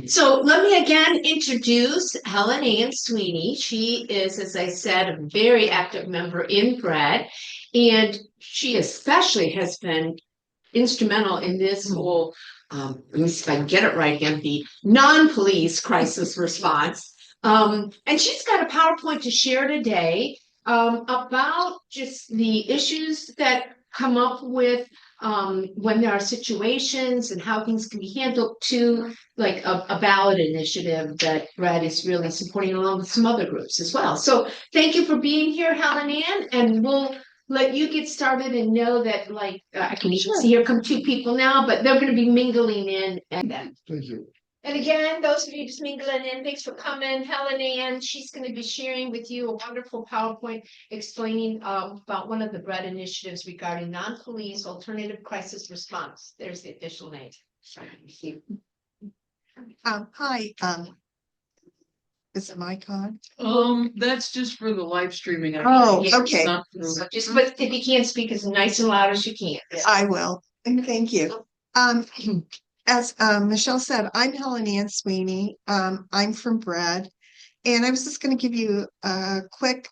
So let me again introduce Helen Anne Sweeney. She is, as I said, a very active member in Bread, and she especially has been instrumental in this whole, let me see if I can get it right again, the non-police crisis response. And she's got a PowerPoint to share today about just the issues that come up with when there are situations and how things can be handled to like a ballot initiative that Brad is really supporting along with some other groups as well. So thank you for being here, Helen Ann, and we'll let you get started and know that like I can even see here come two people now, but they're going to be mingling in and then. Thank you. And again, those of you just mingling in, thanks for coming. Helen Ann, she's going to be sharing with you a wonderful PowerPoint explaining about one of the Bread initiatives regarding non-police alternative crisis response. There's the official name. Hi, is it my con? That's just for the live streaming. Oh, Yeah, okay. So just but if you can't speak as nice and loud as you can. I will. And thank you. As Michelle said, I'm Helen Anne Sweeney. I'm from Bread. And I was just going to give you a quick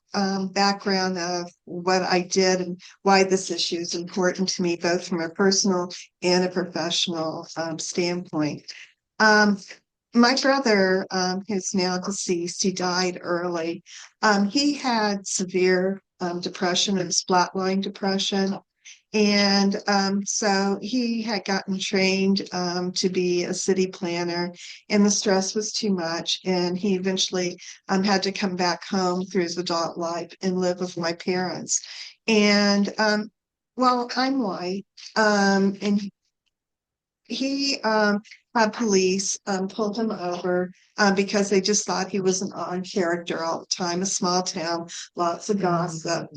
background of what I did and why this issue is important to me, both from a personal and a professional standpoint. My brother, who's now deceased, he died early. He had severe depression, it was flatline depression. And so he had gotten trained to be a city planner, and the stress was too much. And he eventually had to come back home through his adult life and live with my parents. And well, I'm white, and he had police pulled him over because they just thought he was an odd character all the time, a small town, lots of gossip.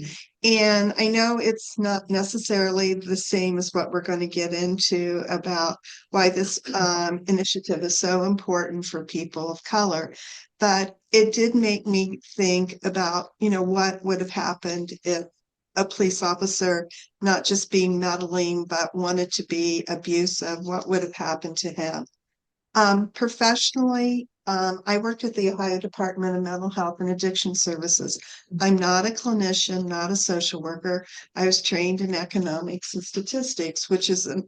And I know it's not necessarily the same as what we're going to get into about why this initiative is so important for people of color. But it did make me think about, what would have happened if a police officer not just being meddling, but wanted to be abusive, what would have happened to him? Professionally, I worked at the Ohio Department of Mental Health and Addiction Services. I'm not a clinician, not a social worker. I was trained in economics and statistics, which is an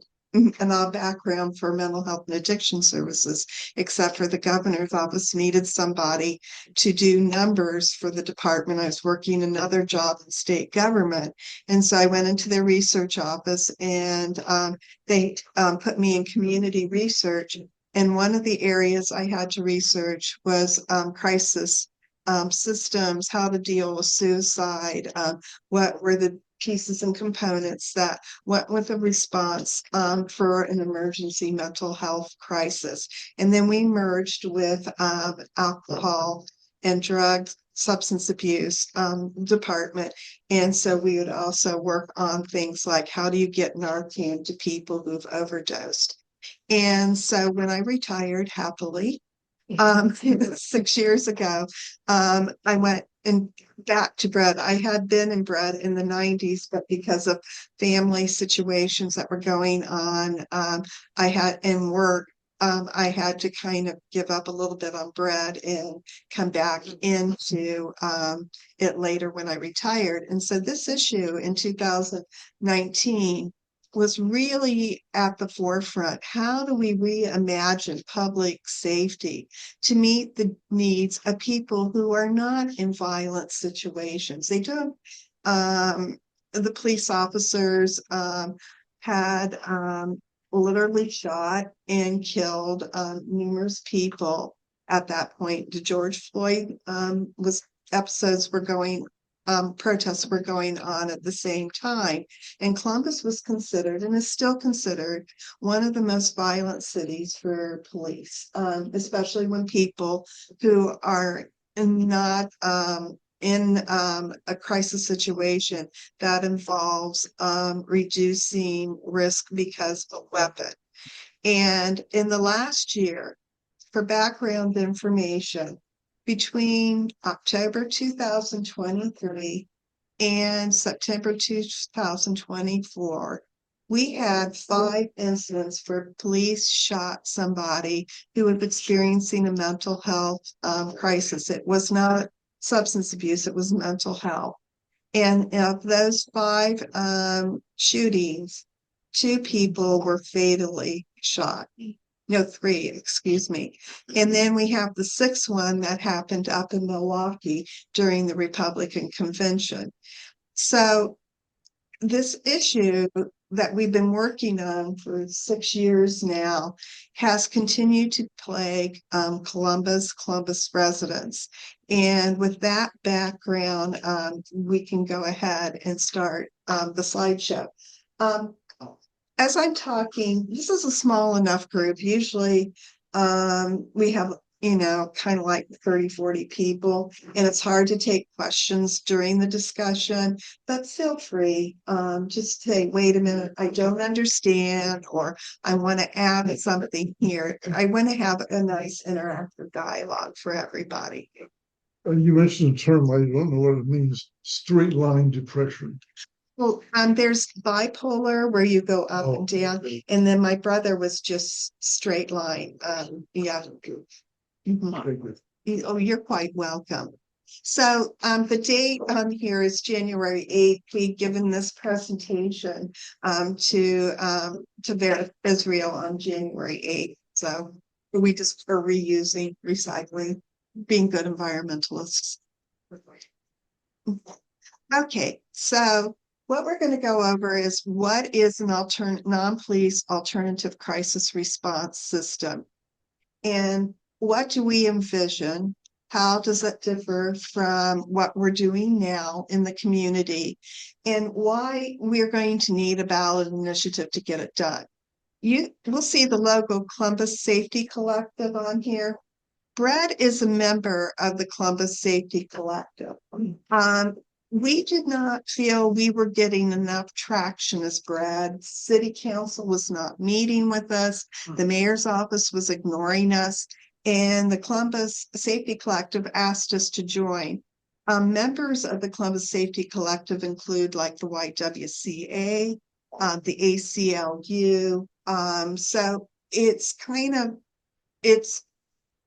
odd background for mental health and addiction services, except for the governor's office needed somebody to do numbers for the department. I was working another job in state government. And so I went into their research office and they put me in community research. And one of the areas I had to research was crisis systems, how to deal with suicide, what were the pieces and components that went with a response for an emergency mental health crisis. And then we merged with alcohol and drugs, substance abuse department. And so we would also work on things like how do you get Narcan to people who've overdosed. And so when I retired happily, 6 years ago, I went back to Bread. I had been in Bread in the 90s, but because of family situations that were going on, I had in work, I had to kind of give up a little bit on Bread and come back into it later when I retired. And so this issue in 2019 was really at the forefront. How do we reimagine public safety to meet the needs of people who are not in violent situations? They don't, the police officers had literally shot and killed numerous people at that point. The George Floyd was episodes were going protests were going on at the same time. And Columbus was considered and is still considered one of the most violent cities for police, especially when people who are not in a crisis situation that involves reducing risk because of a weapon. And in the last year, for background information, between October 2023 and September 2024, we had 5 incidents where police shot somebody who was experiencing a mental health crisis. It was not substance abuse, it was mental health. And of those 5 shootings, 2 people were fatally shot. No, 3, excuse me. And then we have the 6th one that happened up in Milwaukee during the Republican convention. So this issue that we've been working on for 6 years now has continued to plague Columbus residents. And with that background, we can go ahead and start the slideshow. As I'm talking, this is a small enough group. Usually we have, kind of like 30, 40 people, and it's hard to take questions during the discussion, but feel free, just say, wait a minute, I don't understand, or I want to add something here. I want to have a nice interactive dialogue for everybody. You mentioned a term, I don't know what it means, straight line depression. Well, there's bipolar where you go up and down, and then my brother was just straight line. Yeah. Mhm. Oh, you're quite welcome. So the date on here is January 8th. We've given this presentation to Israel on January 8th. So we just are reusing, recycling, being good environmentalists. Okay, so what we're going to go over is what is an non-police alternative crisis response system, and what do we envision? How does it differ from what we're doing now in the community, and why we're going to need a ballot initiative to get it done? You will see the logo Columbus Safety Collective on here. Brad is a member of the Columbus Safety Collective. We did not feel we were getting enough traction as Brad. City Council was not meeting with us. The mayor's office was ignoring us. And the Columbus Safety Collective asked us to join. Members of the Columbus Safety Collective include like the YWCA, the ACLU. So it's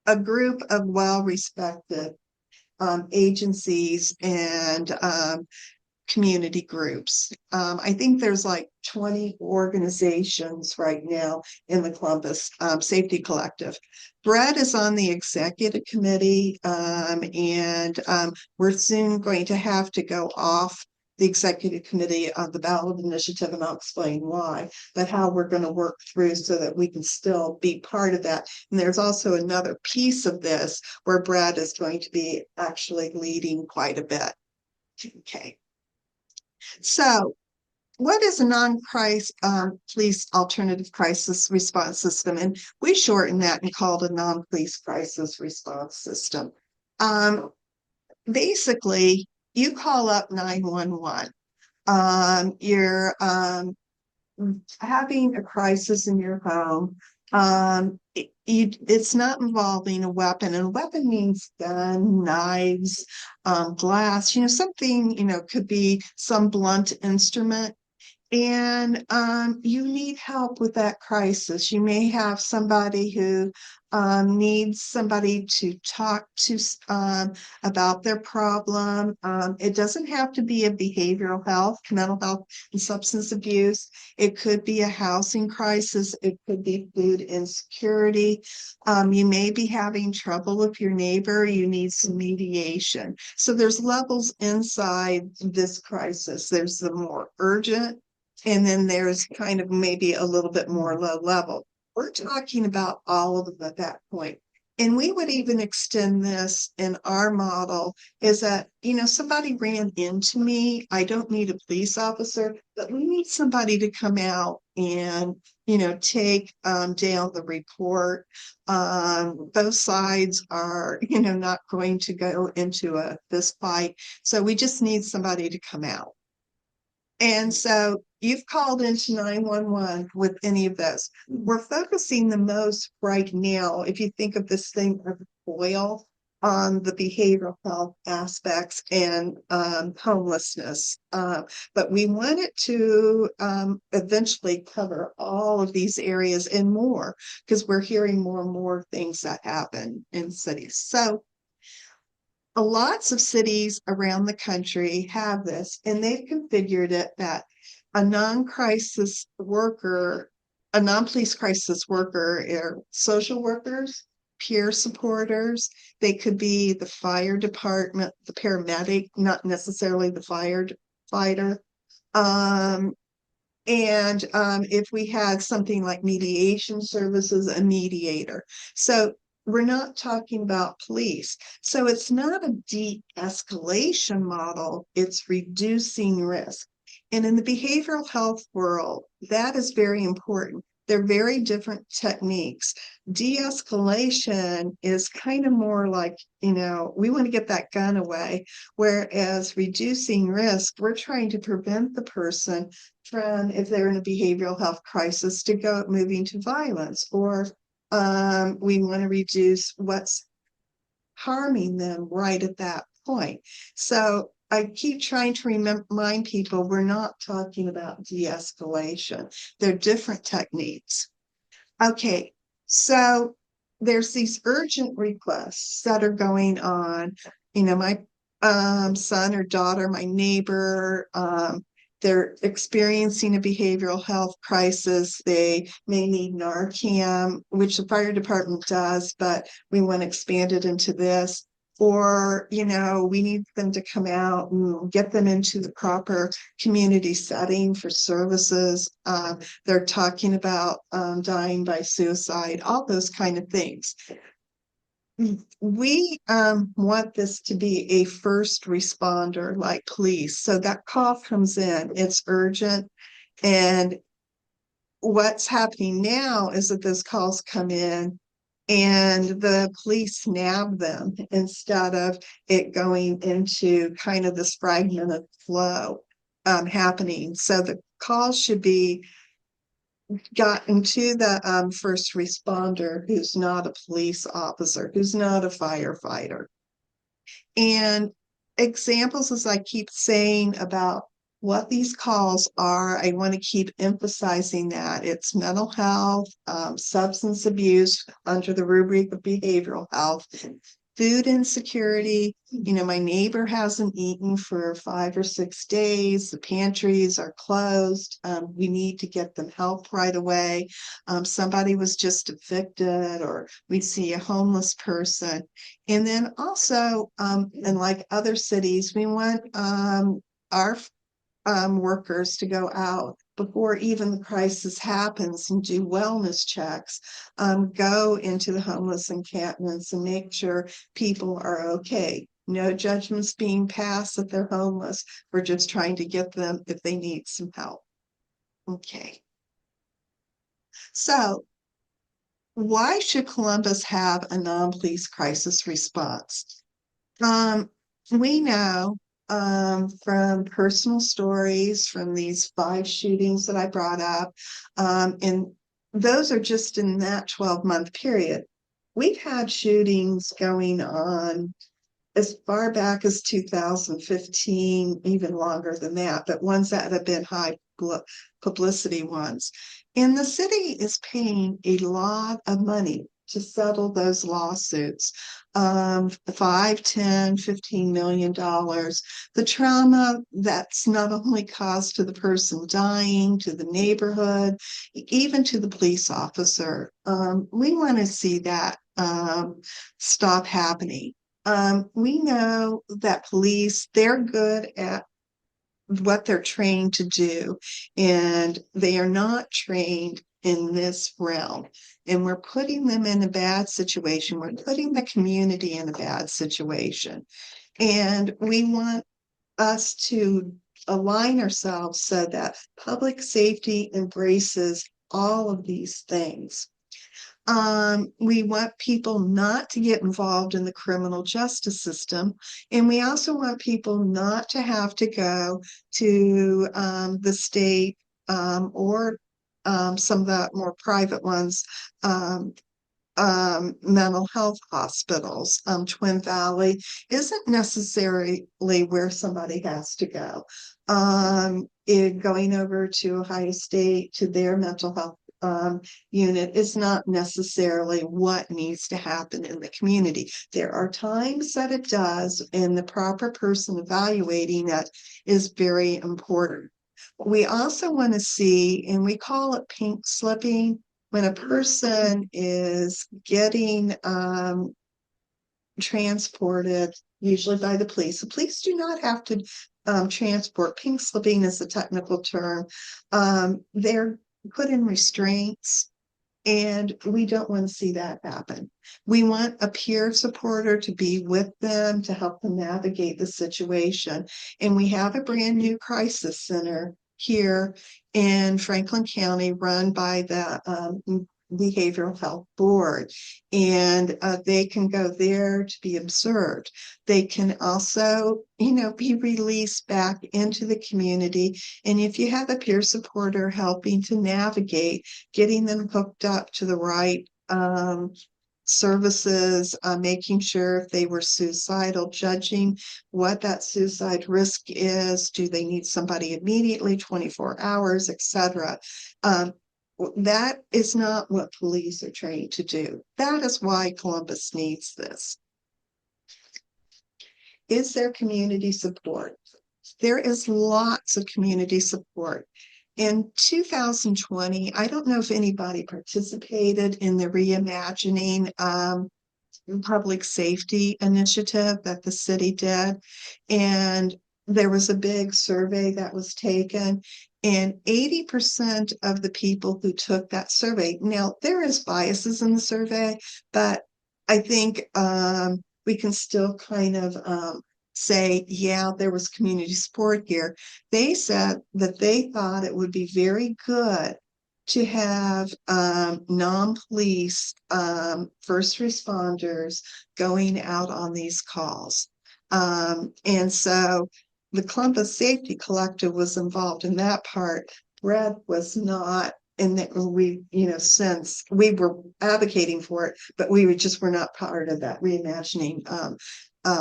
a group of well-respected agencies and community groups. I think there's like 20 organizations right now in the Columbus Safety Collective. Brett is on the executive committee, and we're soon going to have to go off the executive committee on the ballot initiative, and I'll explain why, but how we're going to work through so that we can still be part of that. And there's also another piece of this where Brad is going to be actually leading quite a bit. Okay. So what is a non-police alternative crisis response system? And we shorten that and call it a non-police crisis response system. Basically, you call up 911. You're having a crisis in your home. It's not involving a weapon, and a weapon means gun, knives, glass, something, could be some blunt instrument. And you need help with that crisis. You may have somebody who needs somebody to talk to about their problem. It doesn't have to be a behavioral health, mental health, and substance abuse. It could be a housing crisis. It could be food insecurity. You may be having trouble with your neighbor. You need some mediation. So there's levels inside this crisis. There's the more urgent, and then there's kind of maybe a little bit more low level. We're talking about all of them at that point. And we would even extend this in our model is that, somebody ran into me. I don't need a police officer, but we need somebody to come out and, take down the report. Both sides are, not going to go into a fist fight. So we just need somebody to come out. And so you've called into 911 with any of those. We're focusing the most right now, if you think of this thing as oil, on the behavioral health aspects and homelessness. But we wanted to eventually cover all of these areas and more because we're hearing more and more things that happen in cities. So lots of cities around the country have this, and they've configured it that a non-crisis worker, a non-police crisis worker, are social workers, peer supporters. They could be the fire department, the paramedic, not necessarily the firefighter. If we had something like mediation services, a mediator. So we're not talking about police. So it's not a de-escalation model, it's reducing risk. And in the behavioral health world, that is very important. They're very different techniques. De-escalation is kind of more like, we want to get that gun away, whereas reducing risk, we're trying to prevent the person from, if they're in a behavioral health crisis, to go moving to violence, or we want to reduce what's harming them right at that point. So I keep trying to remind people we're not talking about de-escalation. They're different techniques. Okay, so there's these urgent requests that are going on. My son or daughter, my neighbor, they're experiencing a behavioral health crisis. They may need Narcan, which the fire department does, but we want to expand it into this. Or, we need them to come out and get them into the proper community setting for services. They're talking about dying by suicide, all those kind of things. We want this to be a first responder like police. So that call comes in, it's urgent. And what's happening now is that those calls come in and the police nab them instead of it going into kind of this fragmented flow happening. So the call should be gotten to the first responder who's not a police officer, who's not a firefighter. And examples, as I keep saying about what these calls are, I want to keep emphasizing that it's mental health, substance abuse under the rubric of behavioral health, food insecurity. My neighbor hasn't eaten for 5 or 6 days. The pantries are closed. We need to get them help right away. Somebody was just evicted, or we see a homeless person. And then also, and like other cities, we want our workers to go out before even the crisis happens and do wellness checks, go into the homeless encampments and make sure people are okay. No judgments being passed that they're homeless. We're just trying to get them if they need some help. Okay. So why should Columbus have a non-police crisis response? We know from personal stories from these 5 shootings that I brought up, and those are just in that 12-month period. We've had shootings going on as far back as 2015, even longer than that, but ones that have been high publicity ones. And the city is paying a lot of money to settle those lawsuits, 5, 10, $15 million. The trauma that's not only caused to the person dying, to the neighborhood, even to the police officer. We want to see that stop happening. We know that police, they're good at what they're trained to do, and they are not trained in this realm. And we're putting them in a bad situation. We're putting the community in a bad situation. And we want us to align ourselves so that public safety embraces all of these things. We want people not to get involved in the criminal justice system. And we also want people not to have to go to the state or some of the more private ones mental health hospitals. Twin Valley isn't necessarily where somebody has to go. Going over to Ohio State to their mental health unit is not necessarily what needs to happen in the community. There are times that it does, and the proper person evaluating it is very important. We also want to see, and we call it pink slipping, when a person is getting transported, usually by the police. The police do not have to transport. Pink slipping is a technical term. They're put in restraints, and we don't want to see that happen. We want a peer supporter to be with them to help them navigate the situation. And we have a brand new crisis center here in Franklin County run by the Behavioral Health Board, and they can go there to be observed. They can also, be released back into the community. And if you have a peer supporter helping to navigate, getting them hooked up to the right services, making sure if they were suicidal, judging what that suicide risk is, do they need somebody immediately, 24 hours, etc. That is not what police are trained to do. That is why Columbus needs this. Is there community support? There is lots of community support. In 2020, I don't know if anybody participated in the Reimagining Public Safety Initiative that the city did. And there was a big survey that was taken, and 80% of the people who took that survey, now there is biases in the survey, but I think we can still kind of say, yeah, there was community support here. They said that they thought it would be very good to have non-police first responders going out on these calls. And so the Columbus Safety Collective was involved in that part. Brad was not, and that we, since we were advocating for it, but we were not part of that Reimagining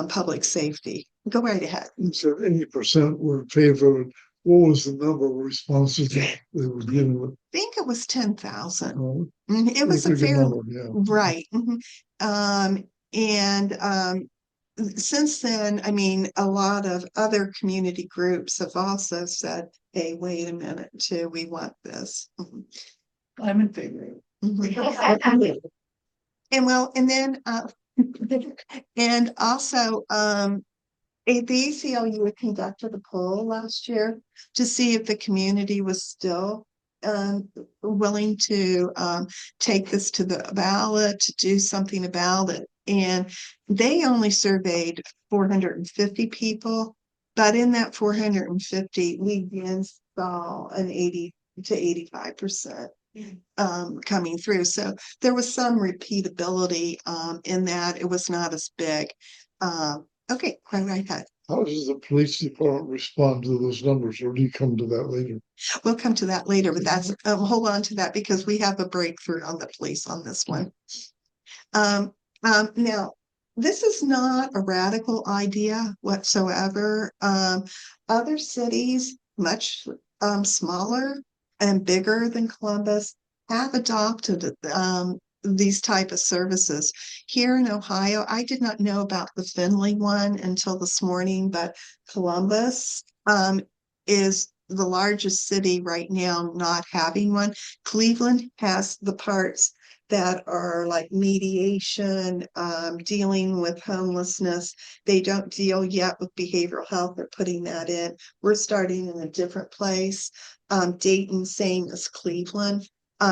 Public Safety. Go right ahead. So 80% were in favor of it. What was the number of responses that they were given with? I think it was 10,000. Oh, It was a fair, number, yeah. right. And since then, I mean, a lot of other community groups have also said, hey, wait a minute, too, we want this. I'm in favor. And well, and then, and also, the ACLU had conducted a poll last year to see if the community was still willing to take this to the ballot, to do something about it. And they only surveyed 450 people, but in that 450, we again saw an 80 to 85% coming through. So there was some repeatability in that. It was not as big. Okay, right ahead. How does the police department respond to those numbers, or do you come to that later? We'll come to that later, but that's hold on to that because we have a breakthrough on the police on this one. Now, this is not a radical idea whatsoever. Other cities, much smaller and bigger than Columbus, have adopted these type of services. Here in Ohio, I did not know about the Findlay one until this morning, but Columbus is the largest city right now not having one. Cleveland has the parts that are like mediation, dealing with homelessness. They don't deal yet with behavioral health. They're putting that in. We're starting in a different place. Dayton, same as Cleveland.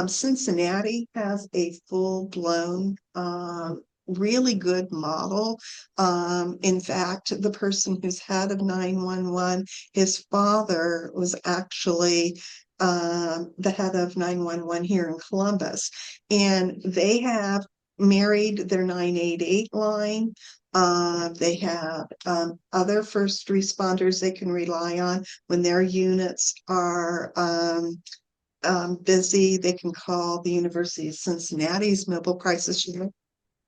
Cincinnati has a full-blown, really good model. In fact, the person who's head of 911, his father was actually the head of 911 here in Columbus, and they have married their 988 line. They have other first responders they can rely on when their units are busy, they can call the University of Cincinnati's mobile crisis unit.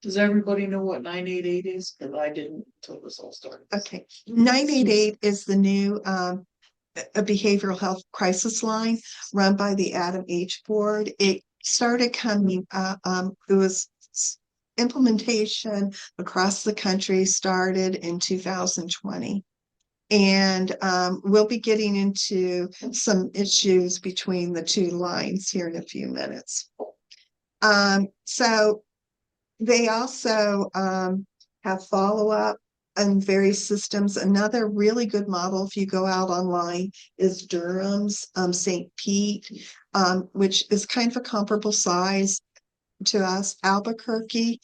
Does everybody know what 988 is? Cause I didn't until this all started. Okay, 988 is the new a behavioral health crisis line run by the Adam H. Board. It started coming, it was implementation across the country started in 2020. And we'll be getting into some issues between the two lines here in a few minutes. So they also have follow-up and various systems. Another really good model, if you go out online, is Durham's St. Pete, which is kind of a comparable size to us. Albuquerque,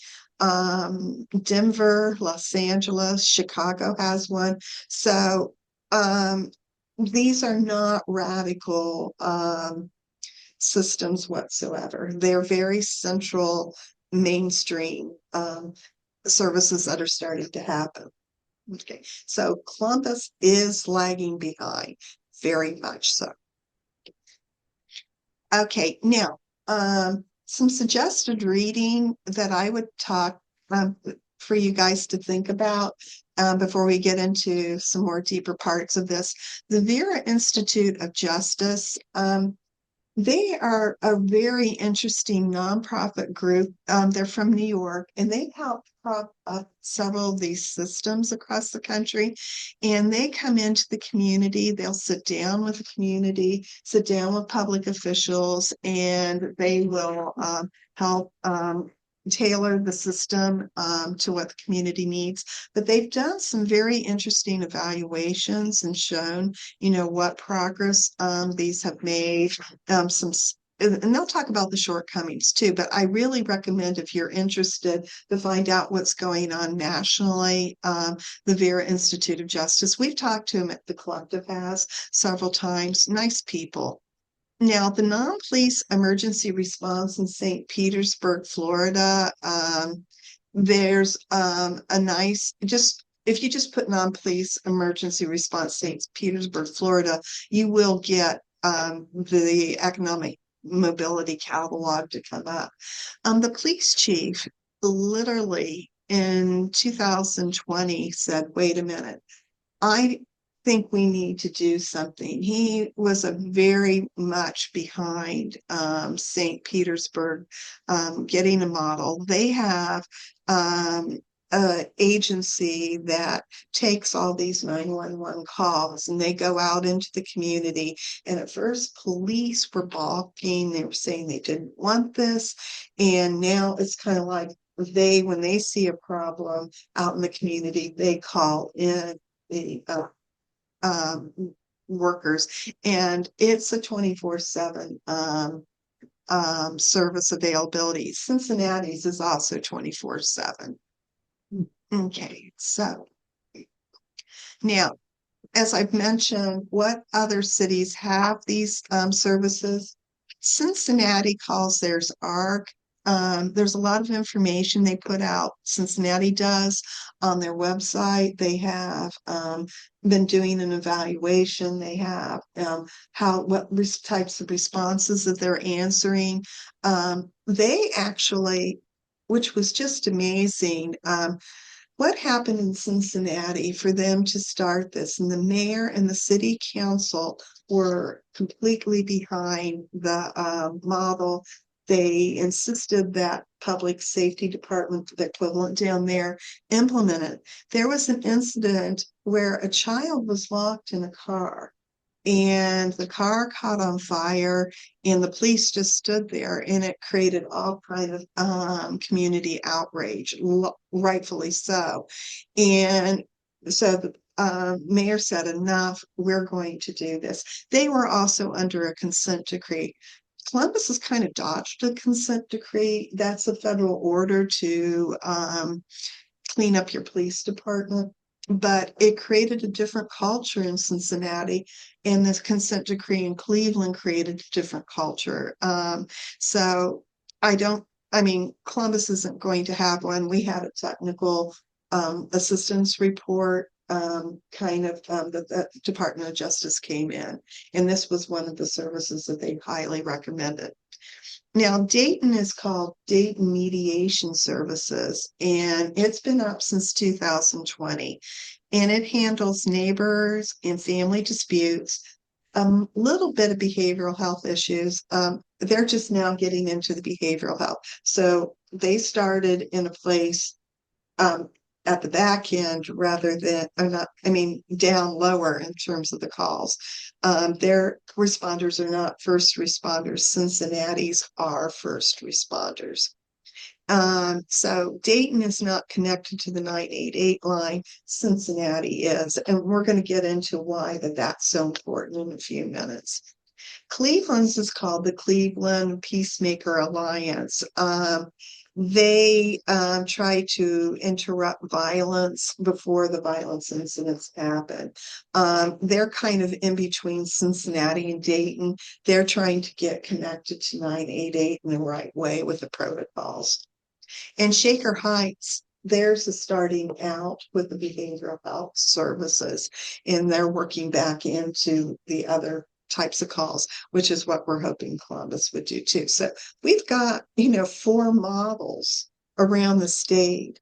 Denver, Los Angeles, Chicago has one. So these are not radical systems whatsoever. They're very central, mainstream services that are starting to happen. Okay, so Columbus is lagging behind, very much so. Okay, now some suggested reading that I would talk for you guys to think about before we get into some more deeper parts of this. The Vera Institute of Justice, they are a very interesting nonprofit group. They're from New York, and they've helped prop up several of these systems across the country. And they come into the community, they'll sit down with the community, sit down with public officials, and they will help tailor the system to what the community needs. But they've done some very interesting evaluations and shown, what progress these have made. And they'll talk about the shortcomings too, but I really recommend, if you're interested, to find out what's going on nationally. The Vera Institute of Justice, we've talked to them at the collective has several times, nice people. Now, the non-police emergency response in St. Petersburg, Florida, there's a nice, if you just put non-police emergency response St. Petersburg, Florida, you will get the economic mobility catalog to come up. The police chief literally in 2020 said, wait a minute, I think we need to do something. He was a very much behind St. Petersburg getting a model. They have an agency that takes all these 911 calls, and they go out into the community. And at first, police were balking. They were saying they didn't want this. And now it's kind of like when they see a problem out in the community, they call in the workers, and it's a 24/7 service availability. Cincinnati's is also 24/7. Okay, so now, as I've mentioned, what other cities have these services? Cincinnati calls theirs ARC. There's a lot of information they put out, Cincinnati does, on their website. They have been doing an evaluation. They have what types of responses that they're answering. They actually, which was just amazing, what happened in Cincinnati for them to start this, and the mayor and the city council were completely behind the model. They insisted that public safety department, the equivalent down there, implement it. There was an incident where a child was locked in a car, and the car caught on fire, and the police just stood there, and it created all kind of community outrage, rightfully so. And so the mayor said, enough, we're going to do this. They were also under a consent decree. Columbus has kind of dodged a consent decree. That's a federal order to clean up your police department. But it created a different culture in Cincinnati, and this consent decree in Cleveland created a different culture. So Columbus isn't going to have one. We had a technical assistance report the Department of Justice came in, and this was one of the services that they highly recommended. Now, Dayton is called Dayton Mediation Services, and it's been up since 2020. And it handles neighbors and family disputes, a little bit of behavioral health issues. They're just now getting into the behavioral health. So they started in a place at the back end rather than, or not, I mean, down lower in terms of the calls. Their responders are not first responders. Cincinnati's are first responders. So Dayton is not connected to the 988 line. Cincinnati is, and we're going to get into why that's so important in a few minutes. Cleveland's is called the Cleveland Peacemaker Alliance. They try to interrupt violence before the violence incidents happen. They're kind of in between Cincinnati and Dayton. They're trying to get connected to 988 in the right way with the protocols. And Shaker Heights, theirs is starting out with the behavioral health services, and they're working back into the other types of calls, which is what we're hoping Columbus would do too. So we've got, 4 models around the state,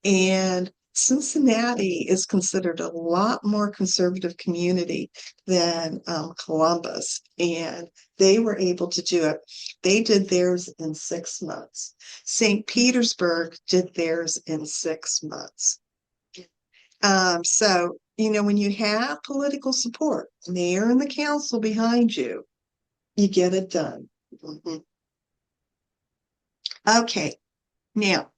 and Cincinnati is considered a lot more conservative community than Columbus, and they were able to do it. They did theirs in 6 months. St. Petersburg did theirs in 6 months. So, when you have political support, mayor and the council behind you, you get it done. Mhm. Okay, now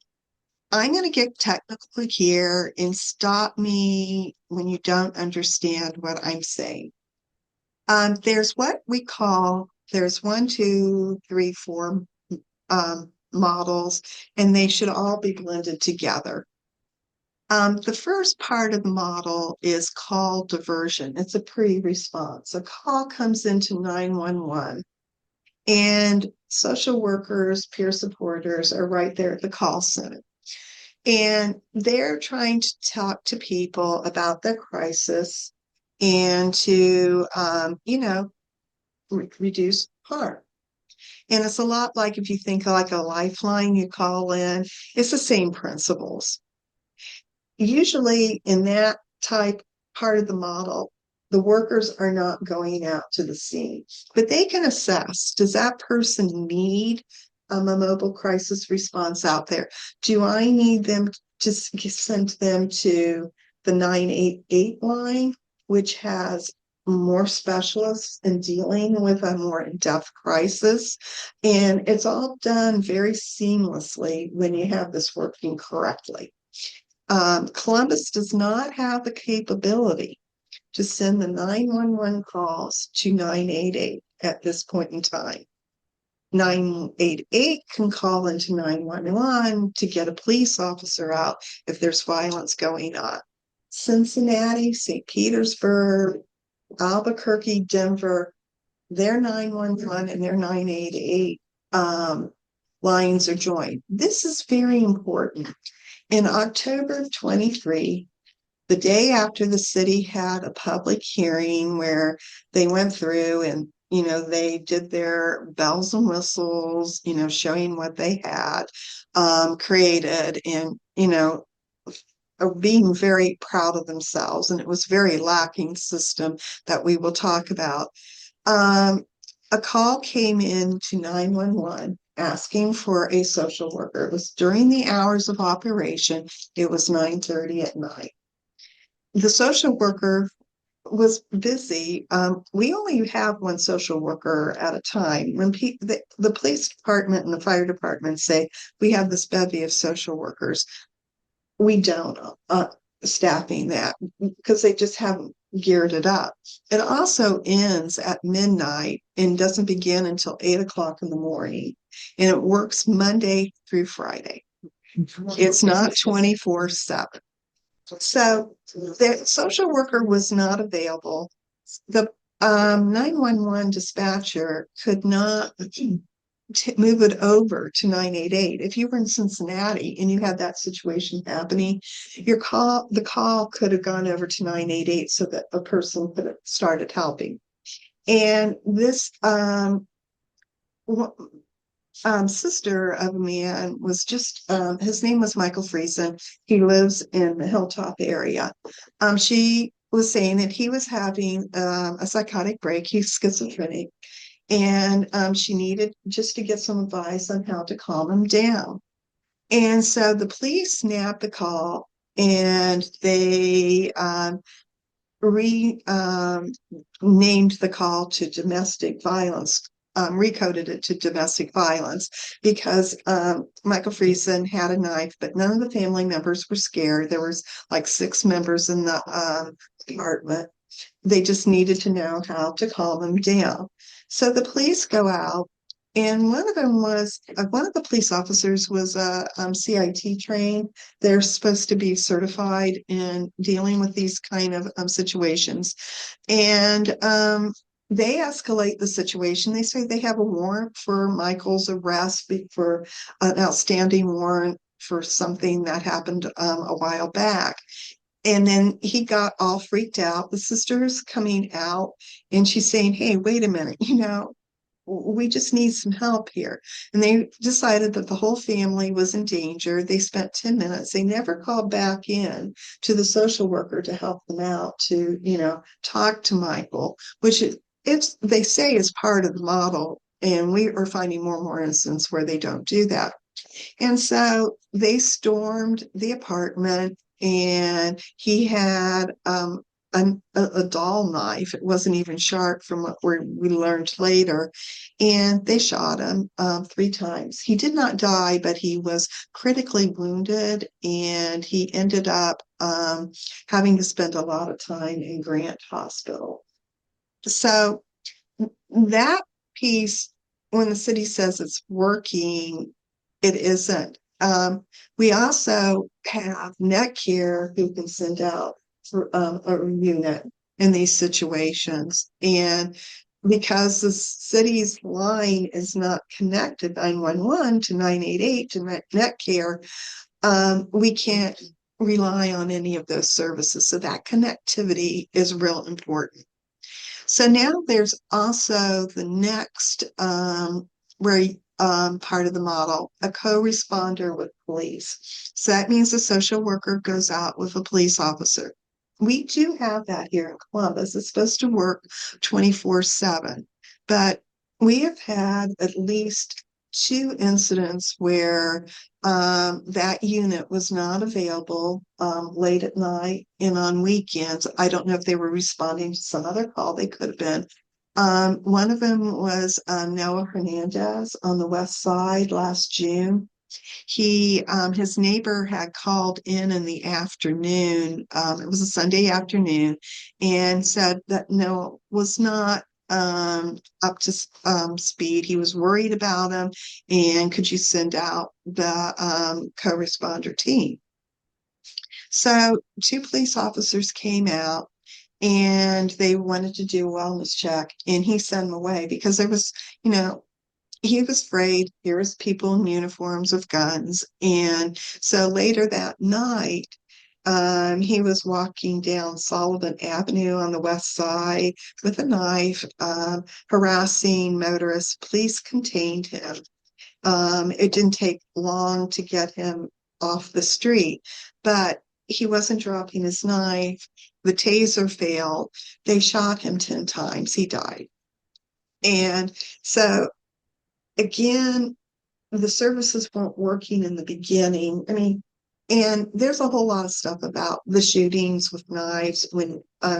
I'm going to get technical here and stop me when you don't understand what I'm saying. There's what we call, there's 1, 2, 3, 4 models, and they should all be blended together. The first part of the model is call diversion. It's a pre-response. A call comes into 911, and social workers, peer supporters are right there at the call center. And they're trying to talk to people about their crisis and to, reduce harm. And it's a lot like if you think like a lifeline you call in, it's the same principles. Usually in that type part of the model, the workers are not going out to the scene, but they can assess, does that person need a mobile crisis response out there? Do I need them to send them to the 988 line, which has more specialists in dealing with a more in-depth crisis? And it's all done very seamlessly when you have this working correctly. Columbus does not have the capability to send the 911 calls to 988 at this point in time. 988 can call into 911 to get a police officer out if there's violence going on. Cincinnati, St. Petersburg, Albuquerque, Denver, their 911 and their 988 lines are joined. This is very important. In October of 23, the day after the city had a public hearing where they went through and, they did their bells and whistles, showing what they had created and, being very proud of themselves. And it was very lacking system that we will talk about. A call came in to 911 asking for a social worker. It was during the hours of operation. It was 9:30 at night. The social worker was busy. We only have one social worker at a time. When the police department and the fire department say, we have this bevy of social workers, we don't staffing that because they just haven't geared it up. It also ends at midnight and doesn't begin until 8 o'clock in the morning. And it works Monday through Friday. It's not 24/7. So the social worker was not available. The 911 dispatcher could not move it over to 988. If you were in Cincinnati and you had that situation happening, the call could have gone over to 988 so that a person could have started helping. And this sister of a man was just his name was Michael Friesen. He lives in the Hilltop area. She was saying that he was having a psychotic break. He's schizophrenic, and she needed just to get some advice on how to calm him down. And so the police snapped the call, and they renamed the call to domestic violence, recoded it to domestic violence because Michael Friesen had a knife, but none of the family members were scared. There was like 6 members in the apartment. They just needed to know how to calm him down. So the police go out, and one of the police officers was CIT trained. They're supposed to be certified in dealing with these kind of situations. And they escalate the situation. They say they have a warrant for Michael's arrest for an outstanding warrant for something that happened a while back. And then he got all freaked out. The sister's coming out and she's saying, "Hey, wait a minute, we just need some help here." And they decided that the whole family was in danger. They spent 10 minutes. They never called back in to the social worker to help them out to, talk to Michael, which they say is part of the model. And we are finding more and more instances where they don't do that. And so they stormed the apartment, and he had a dull knife. It wasn't even sharp from what we learned later. And they shot him 3 times. He did not die, but he was critically wounded, and he ended up having to spend a lot of time in Grant Hospital. So that piece, when the city says it's working, it isn't. We also have NetCare who can send out for a unit in these situations. And because the city's line is not connected 911 to 988 to NetCare, we can't rely on any of those services. So that connectivity is real important. So now there's also the next part of the model, a co-responder with police. So that means a social worker goes out with a police officer. We do have that here in Columbus. It's supposed to work 24/7, but we have had at least 2 incidents where that unit was not available late at night and on weekends. I don't know if they were responding to some other call. They could have been. One of them was Noah Hernandez on the West Side last June. His neighbor had called in the afternoon. It was a Sunday afternoon, and said that Noah was not up to speed. He was worried about him, and could you send out the co-responder team? So 2 police officers came out, and they wanted to do a wellness check, and he sent them away because there was, he was afraid there was people in uniforms with guns. And so later that night, he was walking down Sullivan Avenue on the West Side with a knife, harassing motorists. Police contained him. It didn't take long to get him off the street, but he wasn't dropping his knife. The taser failed. They shot him 10 times. He died. And so again, the services weren't working in the beginning. And there's a whole lot of stuff about the shootings with knives,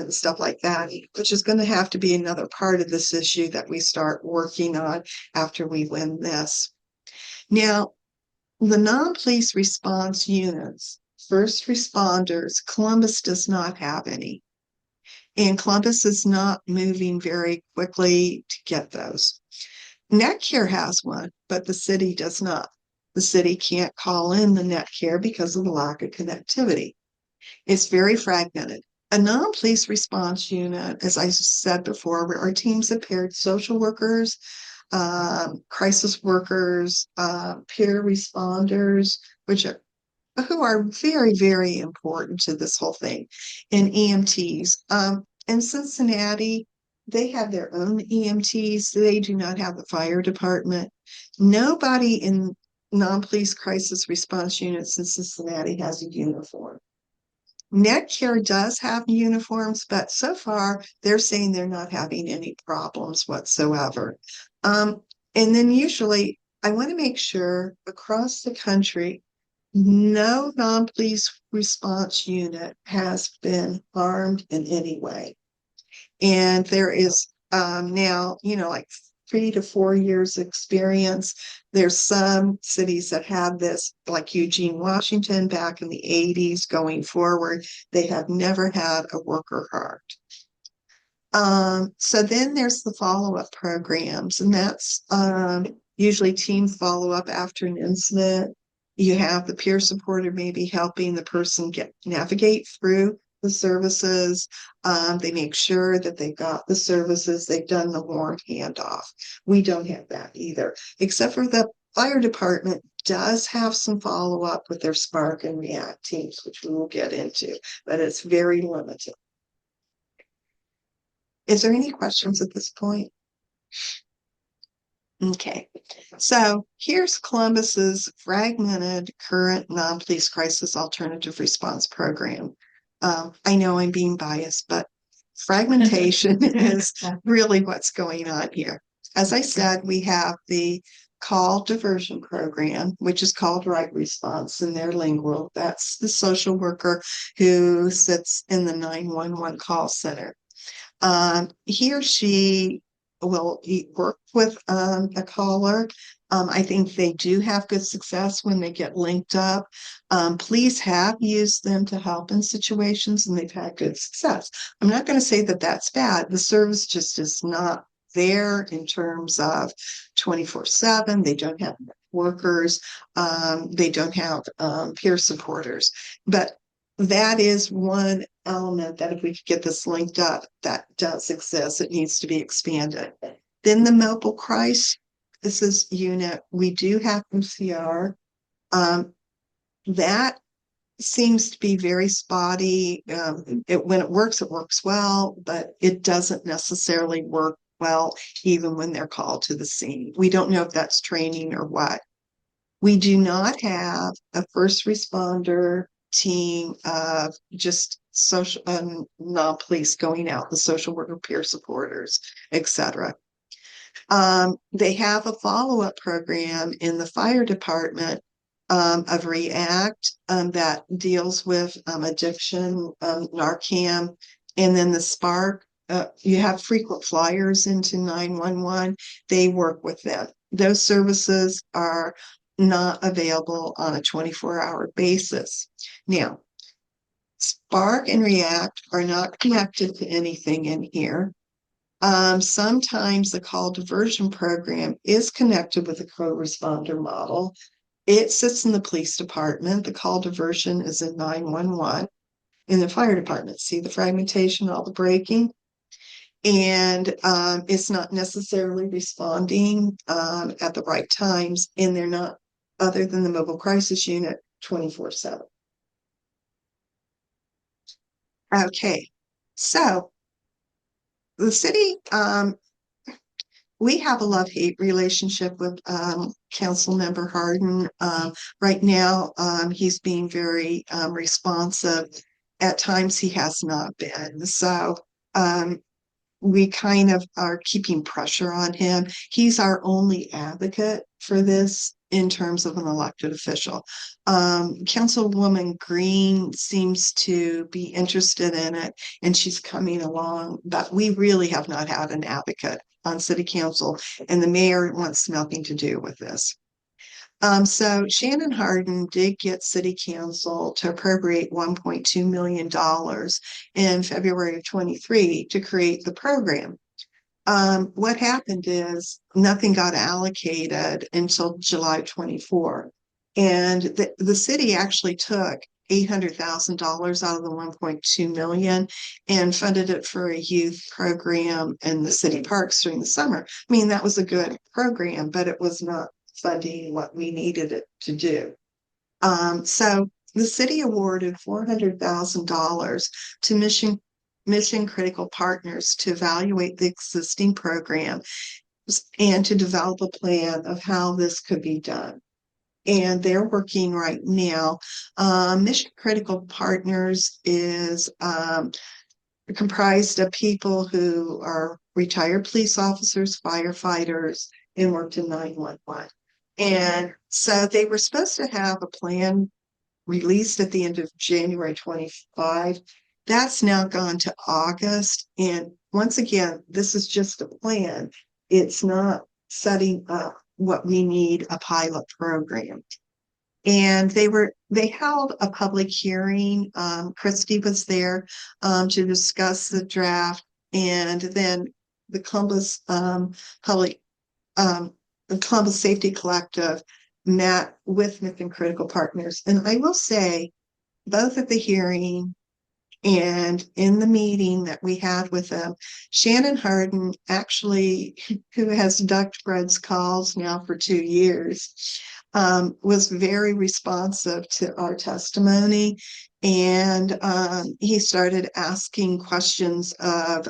stuff like that, which is going to have to be another part of this issue that we start working on after we win this. Now, the non-police response units, first responders, Columbus does not have any. And Columbus is not moving very quickly to get those. NetCare has one, but the city does not. The city can't call in the NetCare because of the lack of connectivity. It's very fragmented. A non-police response unit, as I said before, where our teams have paired social workers, crisis workers, peer responders, who are very, very important to this whole thing, and EMTs. In Cincinnati, they have their own EMTs. They do not have the fire department. Nobody in non-police crisis response units in Cincinnati has a uniform. NetCare does have uniforms, but so far they're saying they're not having any problems whatsoever. And then usually I want to make sure across the country, no non-police response unit has been harmed in any way. And there is now, like 3 to 4 years experience. There's some cities that have this, like Eugene, Washington, back in the 80s going forward. They have never had a worker harmed. So then there's the follow-up programs, and that's usually team follow-up after an incident. You have the peer supporter maybe helping the person navigate through the services. They make sure that they've got the services, they've done the warm handoff. We don't have that either, except for the fire department does have some follow-up with their Spark and React teams, which we will get into, but it's very limited. Is there any questions at this point? Okay, so here's Columbus's fragmented current non-police crisis alternative response program. I know I'm being biased, but fragmentation is really what's going on here. As I said, we have the call diversion program, which is called right response in their lingual. That's the social worker who sits in the 911 call center. He or she will work with a caller. I think they do have good success when they get linked up. Police have used them to help in situations and they've had good success. I'm not going to say that that's bad. The service just is not there in terms of 24/7. They don't have workers. They don't have peer supporters. But that is one element that if we could get this linked up, that does exist. It needs to be expanded. Then the mobile crisis unit, we do have MCR. That seems to be very spotty. When it works well, but it doesn't necessarily work well, even when they're called to the scene. We don't know if that's training or what. We do not have a first responder team of just social non-police going out, the social worker, peer supporters, etc. They have a follow-up program in the fire department of React that deals with addiction, Narcan, and then the Spark. You have frequent flyers into 911. They work with them. Those services are not available on a 24-hour basis. Now, Spark and React are not connected to anything in here. Sometimes the call diversion program is connected with the co-responder model. It sits in the police department. The call diversion is in 911 in the fire department. See the fragmentation, all the breaking? And it's not necessarily responding at the right times, and they're not, other than the mobile crisis unit, 24/7. Okay, so the city, we have a love-hate relationship with Council Member Hardin. Right now, he's being very responsive. At times, he has not been. So we kind of are keeping pressure on him. He's our only advocate for this in terms of an elected official. Councilwoman Green seems to be interested in it, and she's coming along, but we really have not had an advocate on city council, and the mayor wants nothing to do with this. So Shannon Hardin did get city council to appropriate $1.2 million in February of 23 to create the program. What happened is nothing got allocated until July 24. And the city actually took $800,000 out of the 1.2 million and funded it for a youth program in the city parks during the summer. I mean, that was a good program, but it was not funding what we needed it to do. So the city awarded $400,000 to mission critical partners to evaluate the existing program and to develop a plan of how this could be done. And they're working right now. Mission critical partners is comprised of people who are retired police officers, firefighters, and worked in 911. And so they were supposed to have a plan released at the end of January 25. That's now gone to August. And once again, this is just a plan. It's not setting up what we need, a pilot program. And they held a public hearing. Christy was there to discuss the draft, and then the Columbus the Columbus Safety Collective met with Mission Critical Partners. And I will say, both at the hearing and in the meeting that we had with them, Shannon Harden, actually, who has ducked Fred's calls now for 2 years, was very responsive to our testimony. And he started asking questions of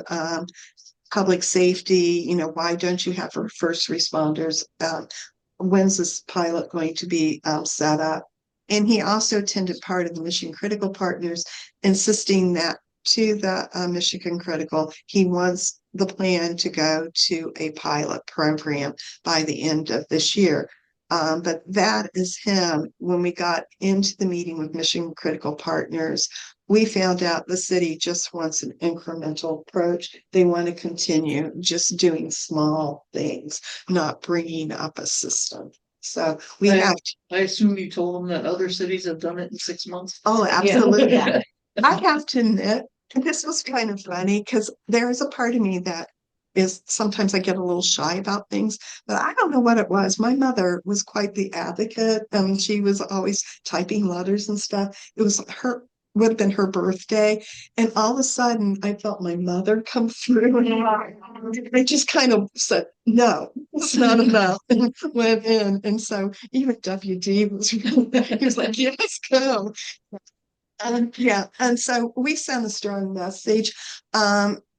public safety, why don't you have first responders? When's this pilot going to be set up? And he also attended part of the Mission Critical Partners, insisting that to the Mission Critical, he wants the plan to go to a pilot program by the end of this year. But that is him. When we got into the meeting with Mission Critical Partners, we found out the city just wants an incremental approach. They want to continue just doing small things, not bringing up a system. So we have to. I assume you told them that other cities have done it in 6 months. Oh, absolutely. Yeah. I have to admit, this was kind of funny because there is a part of me that is sometimes I get a little shy about things, but I don't know what it was. My mother was quite the advocate. She was always typing letters and stuff. It was would have been her birthday. And all of a sudden I felt my mother come through. And I just kind of said, no, it's not enough, and went in. And so even WD he was like, yes, go. Yeah, and so we sent a strong message.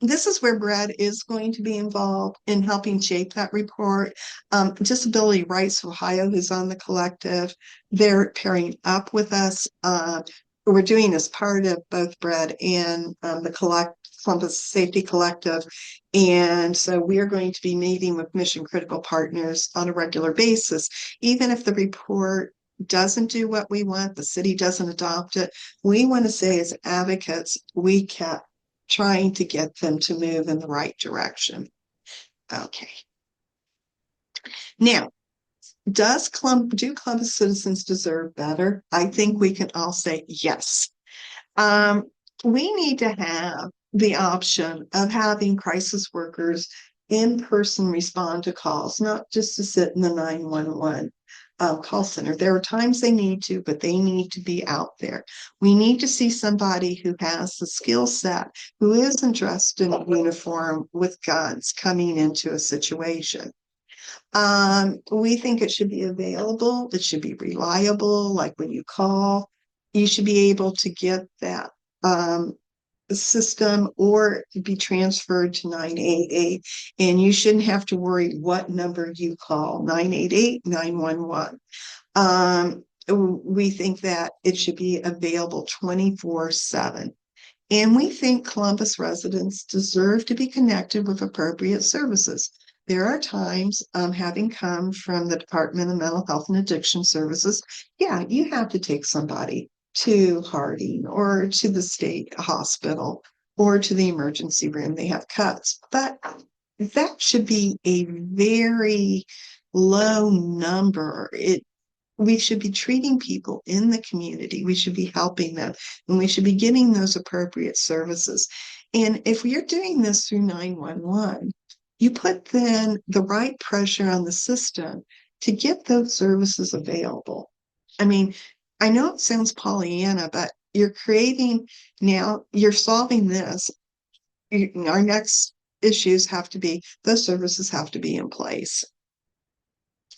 This is where Brad is going to be involved in helping shape that report. Disability Rights Ohio, who's on the collective, they're pairing up with us. We're doing as part of both Brad and the Columbus Safety Collective. And so we are going to be meeting with Mission Critical Partners on a regular basis, even if the report doesn't do what we want, the city doesn't adopt it. We want to say as advocates, we kept trying to get them to move in the right direction. Okay. Now, do Columbus citizens deserve better? I think we can all say yes. We need to have the option of having crisis workers in person respond to calls, not just to sit in the 911 call center. There are times they need to, but they need to be out there. We need to see somebody who has the skill set, who isn't dressed in a uniform with guns coming into a situation. We think it should be available. It should be reliable. Like when you call, you should be able to get that system or be transferred to 988, and you shouldn't have to worry what number you call, 988, 911. We think that it should be available 24/7. And we think Columbus residents deserve to be connected with appropriate services. There are times, having come from the Department of Mental Health and Addiction Services, yeah, you have to take somebody to Harding or to the state hospital or to the emergency room. They have cuts, but that should be a very low number. We should be treating people in the community. We should be helping them, and we should be getting those appropriate services. And if we are doing this through 911, you put then the right pressure on the system to get those services available. I mean, I know it sounds Pollyanna, but you're creating now, you're solving this. Our next issues have to be, those services have to be in place.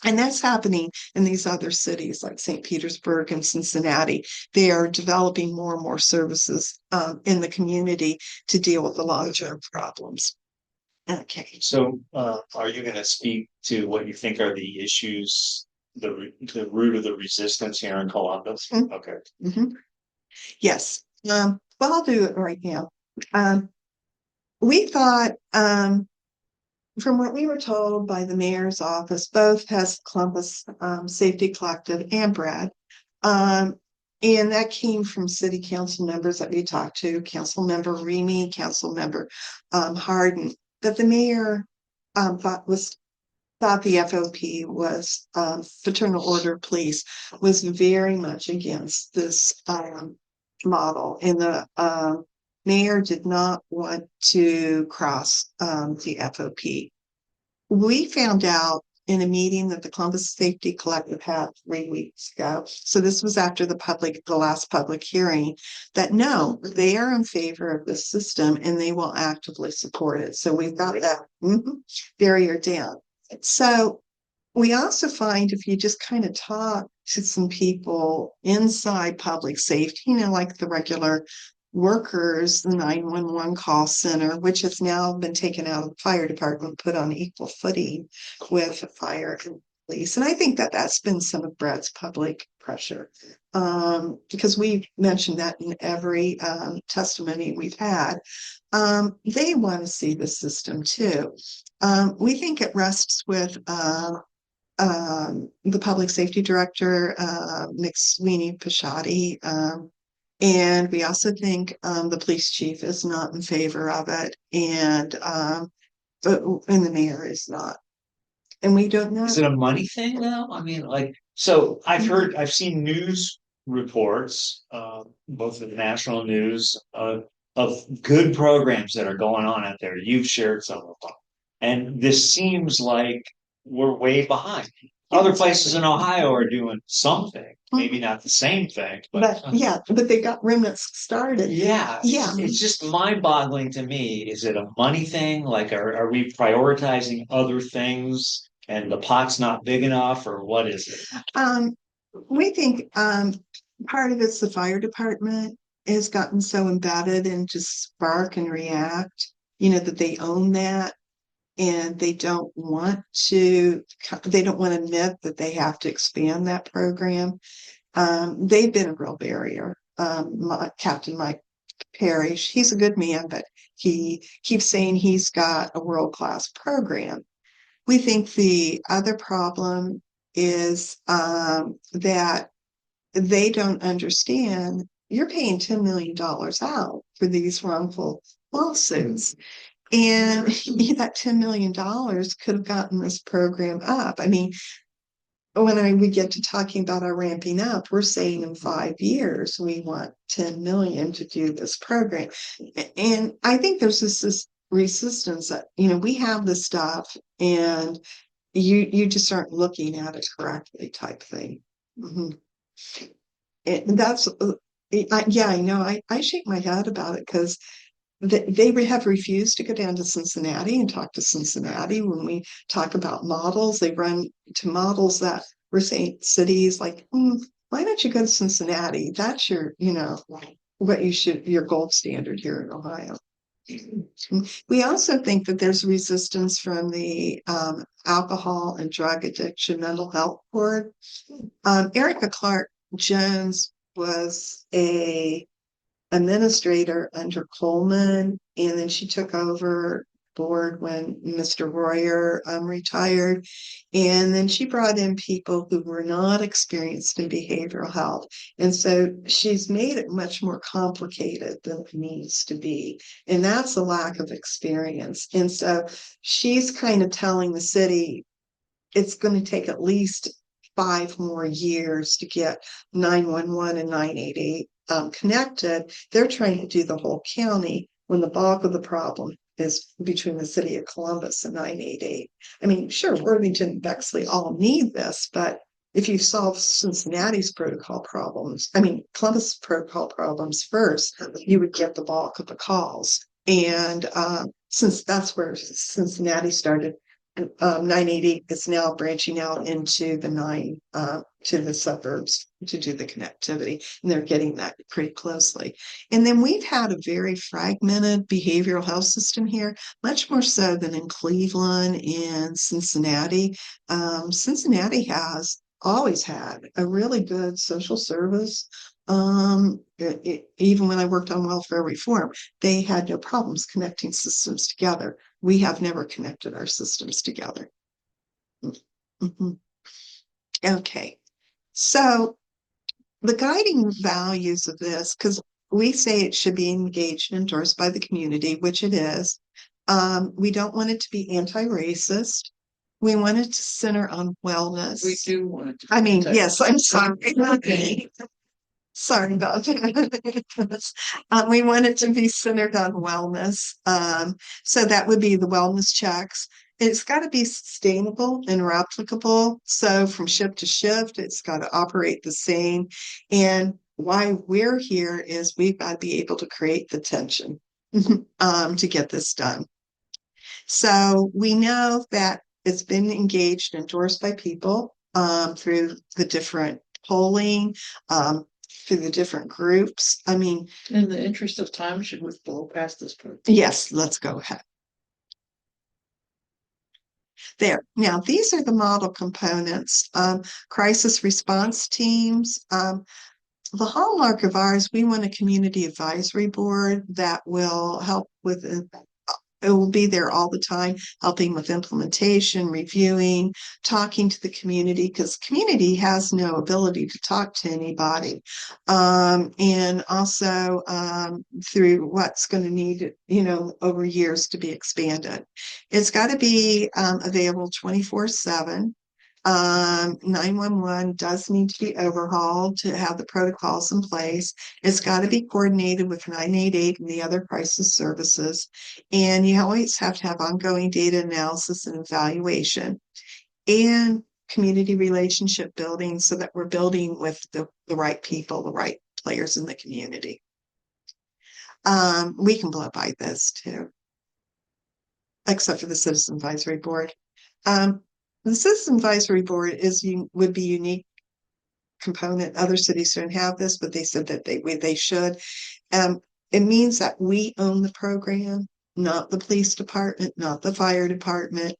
And that's happening in these other cities like St. Petersburg and Cincinnati. They are developing more and more services in the community to deal with the long-term problems. Okay. So, are you gonna speak to what you think are the issues, the root of the resistance here in Columbus? Mm. Okay. Yes. Well, I'll do it right now. We thought, from what we were told by the mayor's office, both has Columbus Safety Collective and Brad. And that came from city council members that we talked to, Council Member Remy, Council Member Harden, that the mayor thought the FOP was fraternal order police was very much against this model, and the mayor did not want to cross the FOP. We found out in a meeting that the Columbus Safety Collective had 3 weeks ago. So this was after the last public hearing, that no, they are in favor of this system and they will actively support it. So we've got that barrier down. So we also find if you just kind of talk to some people inside public safety, like the regular workers, the 911 call center, which has now been taken out of the fire department, put on equal footing with fire and police. And I think that that's been some of Brad's public pressure, because we've mentioned that in every testimony we've had. They want to see the system too. We think it rests with the public safety director, Nick Sweeney Pashati. And we also think the police chief is not in favor of it, and the mayor is not. And we don't know. Is it a money thing now? I mean, like, so I've seen news reports, both the national news, of good programs that are going on out there. You've shared some of them. And this seems like we're way behind. Other places in Ohio are doing something, maybe not the same thing, But they got remnants started. yeah, Yeah. it's just mind-boggling to me. Is it a money thing? Like, are we prioritizing other things and the pot's not big enough, or what is it? We think part of it's the fire department has gotten so embedded into Spark and React, that they own that. And they don't want to admit that they have to expand that program. They've been a real barrier. Captain Mike Parrish, he's a good man, but he keeps saying he's got a world-class program. We think the other problem is that they don't understand you're paying $10 million out for these wrongful lawsuits. And that $10 million could have gotten this program up. I mean, when we get to talking about our ramping up, we're saying in 5 years, we want 10 million to do this program. And I think there's this resistance that, we have this stuff and you just aren't looking at it correctly type thing. And that's, I know, I shake my head about it because they have refused to go down to Cincinnati and talk to Cincinnati. When we talk about models, they run to models that we're saying cities like, why don't you go to Cincinnati? That's your, your gold standard here in Ohio. We also think that there's resistance from the Alcohol and Drug Addiction Mental Health Board. Erica Clark Jones was a administrator under Coleman, and then she took over board when Mr. Royer retired, and then she brought in people who were not experienced in behavioral health, and so she's made it much more complicated than it needs to be, and that's a lack of experience. And so she's kind of telling the city it's going to take at least 5 more years to get 911 and 988 connected. They're trying to do the whole county when the bulk of the problem is between the city of Columbus and 988. I mean, sure, Worthington and Bexley all need this, but if you solve Cincinnati's protocol problems, I mean, Columbus protocol problems first, you would get the bulk of the calls. And since that's where Cincinnati started, 980 is now branching out into the to the suburbs to do the connectivity, and they're getting that pretty closely. And then we've had a very fragmented behavioral health system here, much more so than in Cleveland and Cincinnati. Cincinnati has always had a really good social service. Even when I worked on welfare reform, they had no problems connecting systems together. We have never connected our systems together. Mhm. Okay, so the guiding values of this, because we say it should be engaged and endorsed by the community, which it is. We don't want it to be anti-racist. We want it to center on wellness. We do want it to. I mean, protect- yes, I'm sorry. Sorry about that. We want it to be centered on wellness. So that would be the wellness checks. It's got to be sustainable and replicable. So from shift to shift, it's got to operate the same. And why we're here is we've got to be able to create the tension to get this done. So we know that it's been engaged, endorsed by people through the different polling, through the different groups. I mean, In the interest of time, should we blow past this part? yes, let's go ahead. There. Now, these are the model components. Crisis response teams. The hallmark of ours, we want a community advisory board that will help with it will be there all the time, helping with implementation, reviewing, talking to the community, because community has no ability to talk to anybody. And also through what's going to need, over years to be expanded. It's got to be available 24/7. 911 does need to be overhauled to have the protocols in place. It's got to be coordinated with 988 and the other crisis services. And you always have to have ongoing data analysis and evaluation and community relationship building so that we're building with the right people, the right players in the community. We can blow by this too, except for the Citizen Advisory Board. The Citizen Advisory Board would be unique component. Other cities don't have this, but they said that they should. It means that we own the program, not the police department, not the fire department.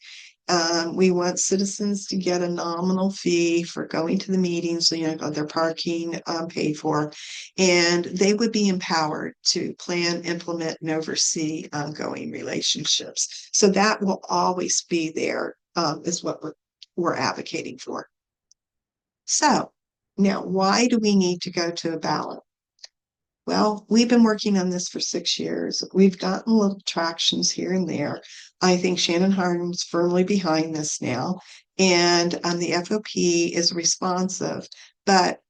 We want citizens to get a nominal fee for going to the meetings, their parking paid for, and they would be empowered to plan, implement, and oversee ongoing relationships. So that will always be there, is what we're advocating for. So now, why do we need to go to a ballot? Well, we've been working on this for 6 years. We've gotten little tractions here and there. I think Shannon Harden's firmly behind this now, and the FOP is responsive. But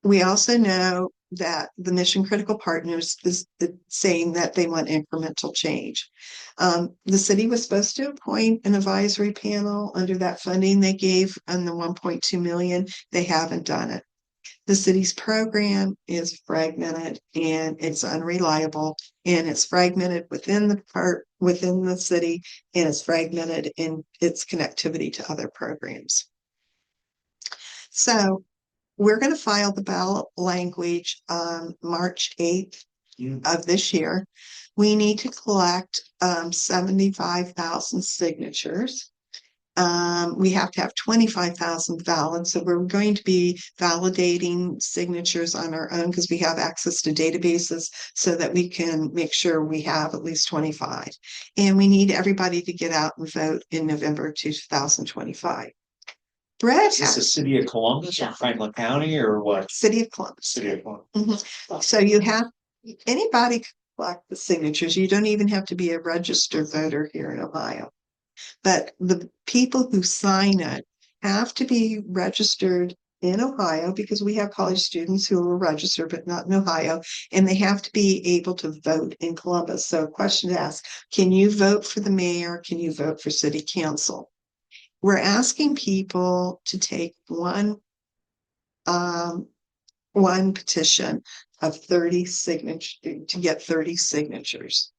we also know that the mission critical partners is saying that they want incremental change. The city was supposed to appoint an advisory panel under that funding they gave on the 1.2 million. They haven't done it. The city's program is fragmented and it's unreliable, and it's fragmented within the city, and it's fragmented in its connectivity to other programs. So we're going to file the ballot language on March 8th of this year. We need to collect 75,000 signatures. We have to have 25,000 ballots. So we're going to be validating signatures on our own because we have access to databases so that we can make sure we have at least 25. And we need everybody to get out and vote in November 2025. Brett Is this the city of Columbus or Franklin County or what? City of Columbus. City of Columbus. So anybody can collect the signatures. You don't even have to be a registered voter here in Ohio. But the people who sign it have to be registered in Ohio, because we have college students who are registered but not in Ohio, and they have to be able to vote in Columbus. So a question to ask, can you vote for the mayor? Can you vote for city council? We're asking people to take one one petition of 30 signatures to get 30 signatures.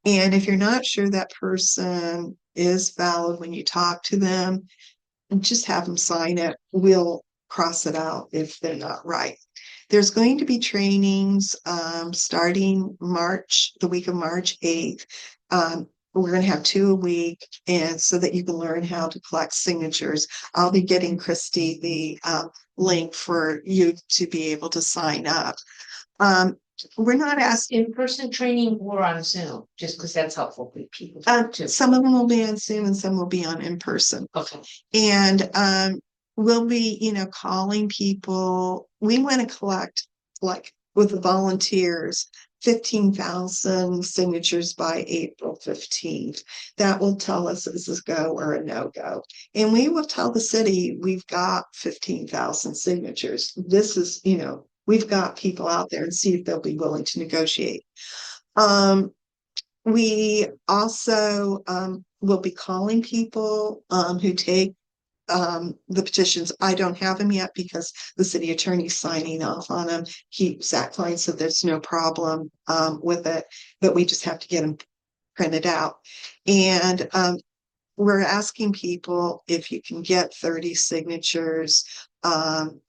And if you're not sure that person is valid when you talk to them, just have them sign it. We'll cross it out if they're not right. There's going to be trainings starting the week of March 8th. We're going to have 2 a week, and so that you can learn how to collect signatures. I'll be getting Christy the link for you to be able to sign up. We're not asking. In-person training or on Zoom, just because that's helpful for people too. Some of them will be on Zoom and some will be on in person. Okay. And we'll be, calling people. We want to collect, like with the volunteers, 15,000 signatures by April 15th. That will tell us is this go or a no-go. And we will tell the city we've got 15,000 signatures. This is, we've got people out there, and see if they'll be willing to negotiate. We also will be calling people who take the petitions. I don't have them yet because the city attorney's signing off on them. Zach Klein said there's no problem with it, but we just have to get them printed out. And we're asking people if you can get 30 signatures.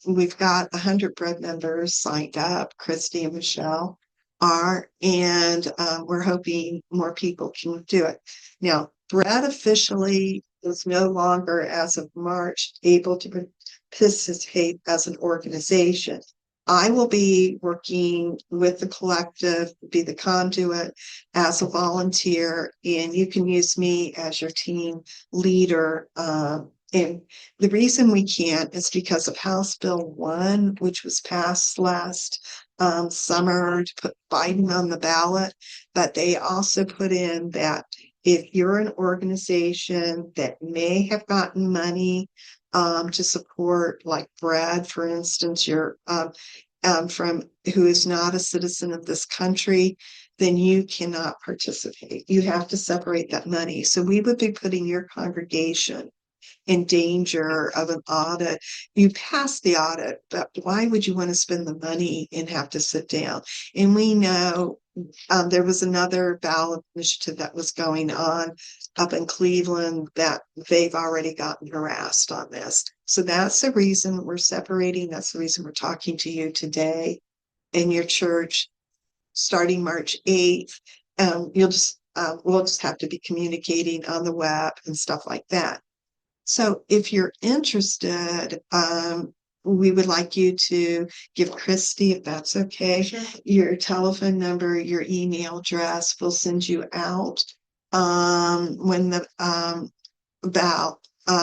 We've got 100 Bread members signed up, Christy and Michelle are, and we're hoping more people can do it. Now, Bread officially is no longer, as of March, able to participate as an organization. I will be working with the collective, be the conduit as a volunteer, and you can use me as your team leader. And the reason we can't is because of House Bill 1, which was passed last summer to put Biden on the ballot. But they also put in that if you're an organization that may have gotten money to support, like Brad, for instance, you're from who is not a citizen of this country, then you cannot participate. You have to separate that money. So we would be putting your congregation in danger of an audit. You pass the audit, but why would you want to spend the money and have to sit down? And we know there was another ballot initiative that was going on up in Cleveland that they've already gotten harassed on this. So that's the reason we're separating. That's the reason we're talking to you today in your church starting March 8th. We'll just have to be communicating on the web and stuff like that. So if you're interested, we would like you to give Christy, if that's okay, your telephone number, your email address. We'll send you out when the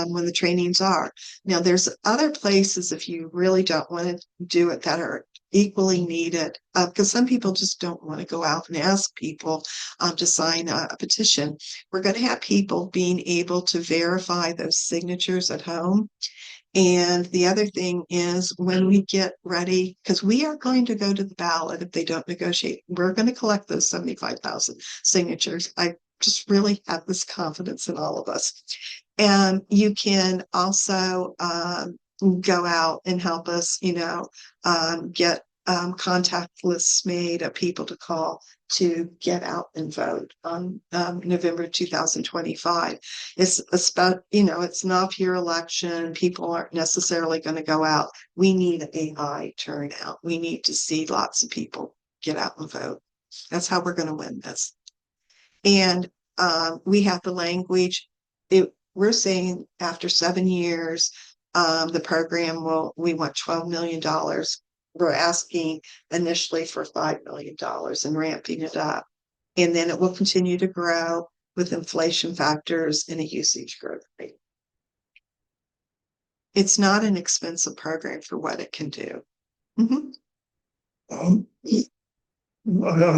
when the trainings are. Now, there's other places if you really don't want to do it that are equally needed, because some people just don't want to go out and ask people to sign a petition. We're going to have people being able to verify those signatures at home. And the other thing is when we get ready, because we are going to go to the ballot if they don't negotiate, we're going to collect those 75,000 signatures. I just really have this confidence in all of us. And you can also go out and help us, get contact lists made of people to call to get out and vote on November 2025. It's about, it's an off-year election. People aren't necessarily going to go out. We need a high turnout. We need to see lots of people get out and vote. That's how we're going to win this. And we have the language. We're saying after 7 years, the program we want $12 million. We're asking initially for $5 million and ramping it up. And then it will continue to grow with inflation factors and a usage growth rate. It's not an expensive program for what it can do. Mm-hmm. I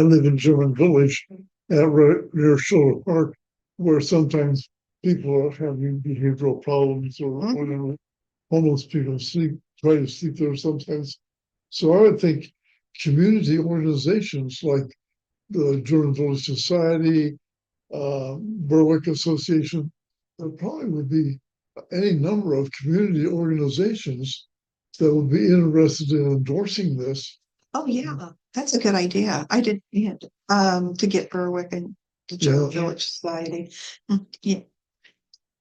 live in German Village right near Schiller Park, where sometimes people are having behavioral problems or whatever. Homeless people try to sleep there sometimes. So I would think community organizations like the German Village Society, Berwick Association, there probably would be any number of community organizations that would be interested in endorsing this. Oh, yeah, that's a good idea. I did, yeah, to get Berwick and the General Yeah. Village Society. Yeah.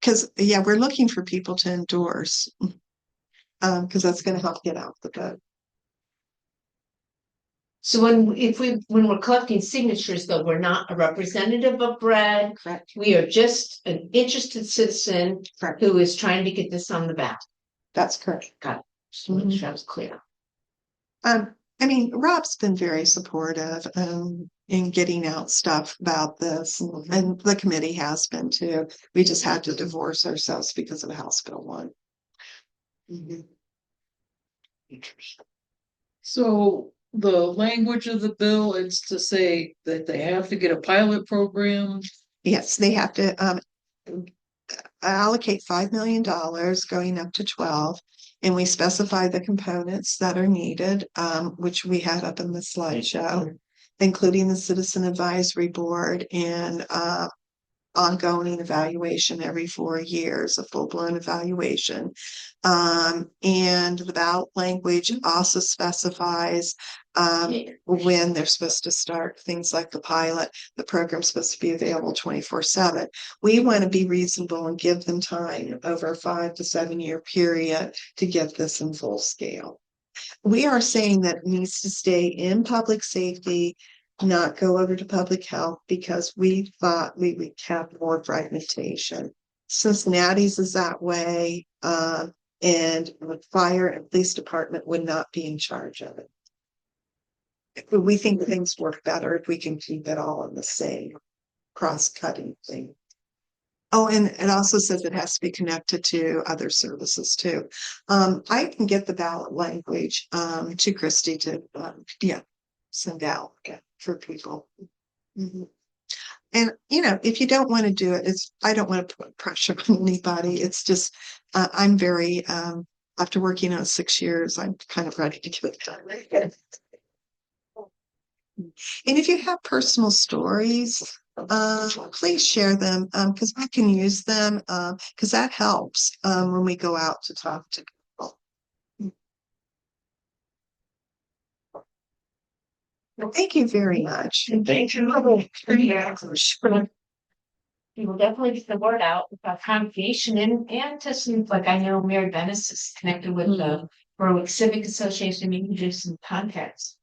Cause yeah, we're looking for people to endorse. Cause that's gonna help get out the vote. So when we're collecting signatures, though, we're not a representative of Brad. Correct. We are just an interested citizen Correct. who is trying to get this on the ballot. That's correct. Got it. Just want to make sure I was clear. I mean, Rob's been very supportive in getting out stuff about this, and the committee has been too. We just had to divorce ourselves because of House Bill 1. So the language of the bill, it's to say that they have to get a pilot program. Yes, they have to allocate $5 million going up to 12. And we specify the components that are needed, which we had up in the slideshow, including the Citizen Advisory Board and ongoing evaluation every 4 years, a full-blown evaluation. And the ballot language also specifies when they're supposed to start things like the pilot. The program's supposed to be available 24/7. We want to be reasonable and give them time over a 5 to 7 year period to get this in full scale. We are saying that it needs to stay in public safety, not go over to public health, because we thought we would have more fragmentation. Cincinnati's is that way, and the fire and police department would not be in charge of it. We think things work better if we can keep it all in the same cross-cutting thing. Oh, and it also says it has to be connected to other services too. I can get the ballot language to Christy to send out for people. And if you don't want to do it, I don't want to put pressure on anybody. It's just I'm very after working on 6 years, I'm kind of ready to give it done. And if you have personal stories, please share them because I can use them because that helps when we go out to talk to people. Well, thank you very much. Thank you. We will definitely get the word out about congregation and to some, like I know Mary Dennis is connected with the Berwick Civic Association, maybe do some contacts.